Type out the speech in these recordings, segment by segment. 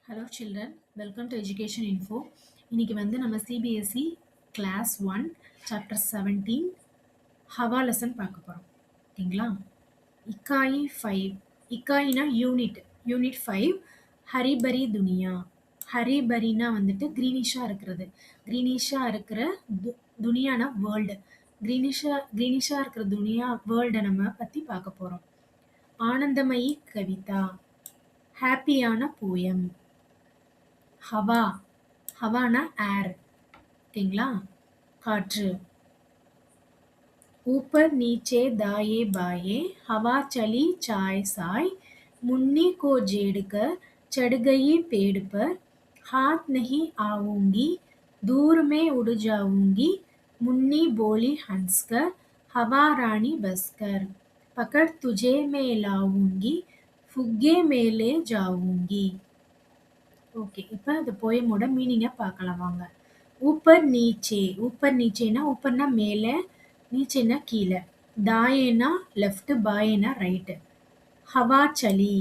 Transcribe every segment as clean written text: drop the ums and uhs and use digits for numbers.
Hello children, welcome to Education Info. இன்னைக்கு வந்து நம்ம CBSE Class 1 Chapter 17 ஹவா லெசன் பார்க்க போகிறோம். ஓகேங்களா? இக்காயி 5. இக்காயினா யூனிட் 5 ஹரிபரி துனியா. ஹரிபரினா வந்துட்டு க்ரீனிஷாக இருக்கிறது. க்ரீனிஷாக இருக்கிற துனியானா வேர்ல்டு. க்ரீனிஷாக இருக்கிற துனியா வேர்ல்டை நம்ம பற்றி பார்க்க போகிறோம். ஆனந்தமயி கவிதா, ஹாப்பியான போயம். ஹவா, ஹவானா ஏர். ஓகேங்களா? காற்று. ऊपर नीचे दाएं बाएं हवा चली चाय साय मुन्नी को जेड़कर चढ़ गई पेड़ पर हाथ नहीं आऊंगी दूर में उड़ जाऊंगी मुन्नी बोली हंसकर हवा रानी बसकर पकड़ तुझे मैं लाऊंगी फुग्गे में ले जाऊंगी. ஓகே, இப்போ அந்த போயமோட மீனிங்கை பார்க்கலாம் வாங்க. ஊப்பர் நீச்சே. ஊப்பர் நீச்சேனா ஊப்பர்னா மேலே, நீச்சேனா கீழே, தாயேனா லெஃப்ட், பாயேனா ரைட்டு. ஹவா சலி,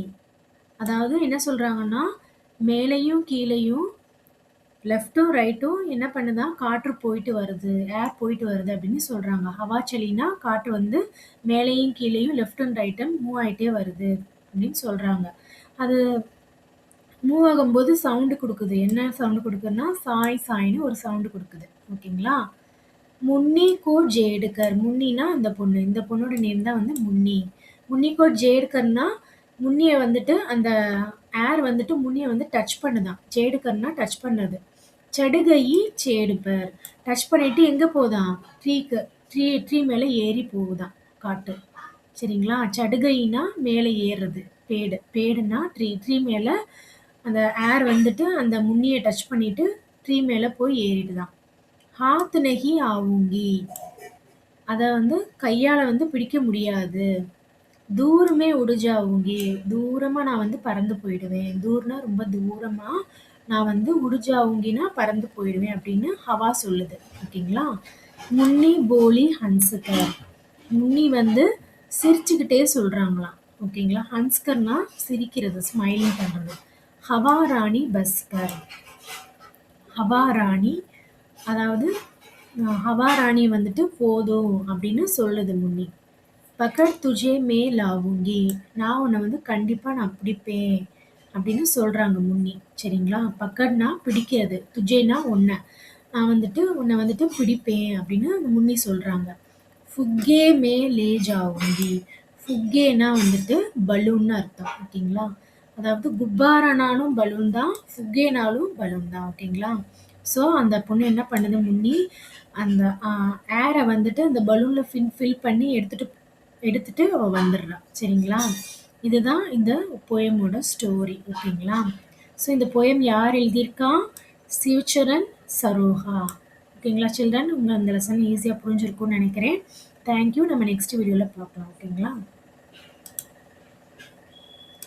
அதாவது என்ன சொல்கிறாங்கன்னா மேலேயும் கீழேயும் லெஃப்ட்டும் ரைட்டும் என்ன பண்ணுதான், காற்று போயிட்டு வருது, ஏர் போயிட்டு வருது அப்படின்னு சொல்கிறாங்க. ஹவா சலினா காற்று வந்து மேலேயும் கீழேயும் லெஃப்ட் அண்ட் ரைட்டும் மூவ் ஆகிட்டே வருது அப்படின்னு சொல்கிறாங்க. அது மூவ் ஆகும்போது சவுண்டு கொடுக்குது. என்ன சவுண்டு கொடுக்குதுன்னா சாய் சாய்னு ஒரு சவுண்டு கொடுக்குது. ஓகேங்களா? முன்னி கோ ஜேடுக்கர். முன்னினா அந்த பொண்ணு, இந்த பொண்ணோட நேம் தான் வந்து முன்னி. முன்னி கோ ஜேடுக்கர்னா முன்னியை வந்துட்டு அந்த ஏர் வந்துட்டு முன்னியை வந்து டச் பண்ணுதான். ஜேடுக்கர்னா டச் பண்ணது. சடுகையி சேடுப்பர், டச் பண்ணிட்டு எங்கே போதான், ட்ரீ மேலே ஏறி போகுதான் காட்டு. சரிங்களா? சடுகைனா மேலே ஏறுறது. பேடுனா ட்ரீ மேலே அந்த ஏர் வந்துட்டு அந்த முன்னியை டச் பண்ணிட்டு ட்ரீ மேலே போய் ஏறிடுதான். ஹாத் நெகி ஆவுங்கி, அதை வந்து கையால் வந்து பிடிக்க முடியாது. தூரமே உடுஜாவுங்கி, தூரமாக நான் வந்து பறந்து போயிடுவேன். தூர்னா ரொம்ப தூரமாக, நான் வந்து உடுஜாவுங்கினா பறந்து போயிடுவேன் அப்படின்னு ஹவா சொல்லுது. ஓகேங்களா? முன்னி போலி ஹன்ஸ்கர், முன்னி வந்து சிரிச்சுக்கிட்டே சொல்கிறாங்களாம். ஓகேங்களா? ஹன்ஸ்கர்னா சிரிக்கிறது, ஸ்மைலிங் பண்ணுறது. ஹவா ராணி பஸ்கர், ஹவா ராணி அதாவது ஹவா ராணி வந்துட்டு போதும் அப்படின்னு சொல்லுது முன்னி. பக்கட் துஜே மே லாவுங்கி, நான் உன்னை வந்து கண்டிப்பாக நான் பிடிப்பேன் அப்படின்னு சொல்கிறாங்க முன்னி. சரிங்களா? பக்கட்னா பிடிக்கிறது, துஜேனா உன்னை, நான் வந்துட்டு உன்னை வந்துட்டு பிடிப்பேன் அப்படின்னு அந்த முன்னி சொல்கிறாங்க. ஃபுக்கே மே லே ஜாவுங்கி, ஃபுக்கேனா வந்துட்டு பலூன்னு அர்த்தம். ஓகேங்களா? அதாவது குப்பாரானாலும் பலூன் தான், ஃபுக்கேனாலும் பலூன் தான். ஓகேங்களா? ஸோ அந்த பொண்ணு என்ன பண்ணுது, முன்னி அந்த ஏரை வந்துட்டு அந்த பலூனில் ஃபில் பண்ணி எடுத்துட்டு அவள் வந்துடுறான். சரிங்களா? இதுதான் இந்த போயமோட ஸ்டோரி. ஓகேங்களா? ஸோ இந்த போயம் யார் எழுதியிருக்கா? சிவச்சரன் சரோஹா. ஓகேங்களா சில்ட்ரன்? உங்கள் அந்த லெசன் ஈஸியாக புரிஞ்சிருக்கும்னு நினைக்கிறேன். தேங்க்யூ. நம்ம நெக்ஸ்ட் வீடியோவில் பார்க்கலாம். ஓகேங்களா?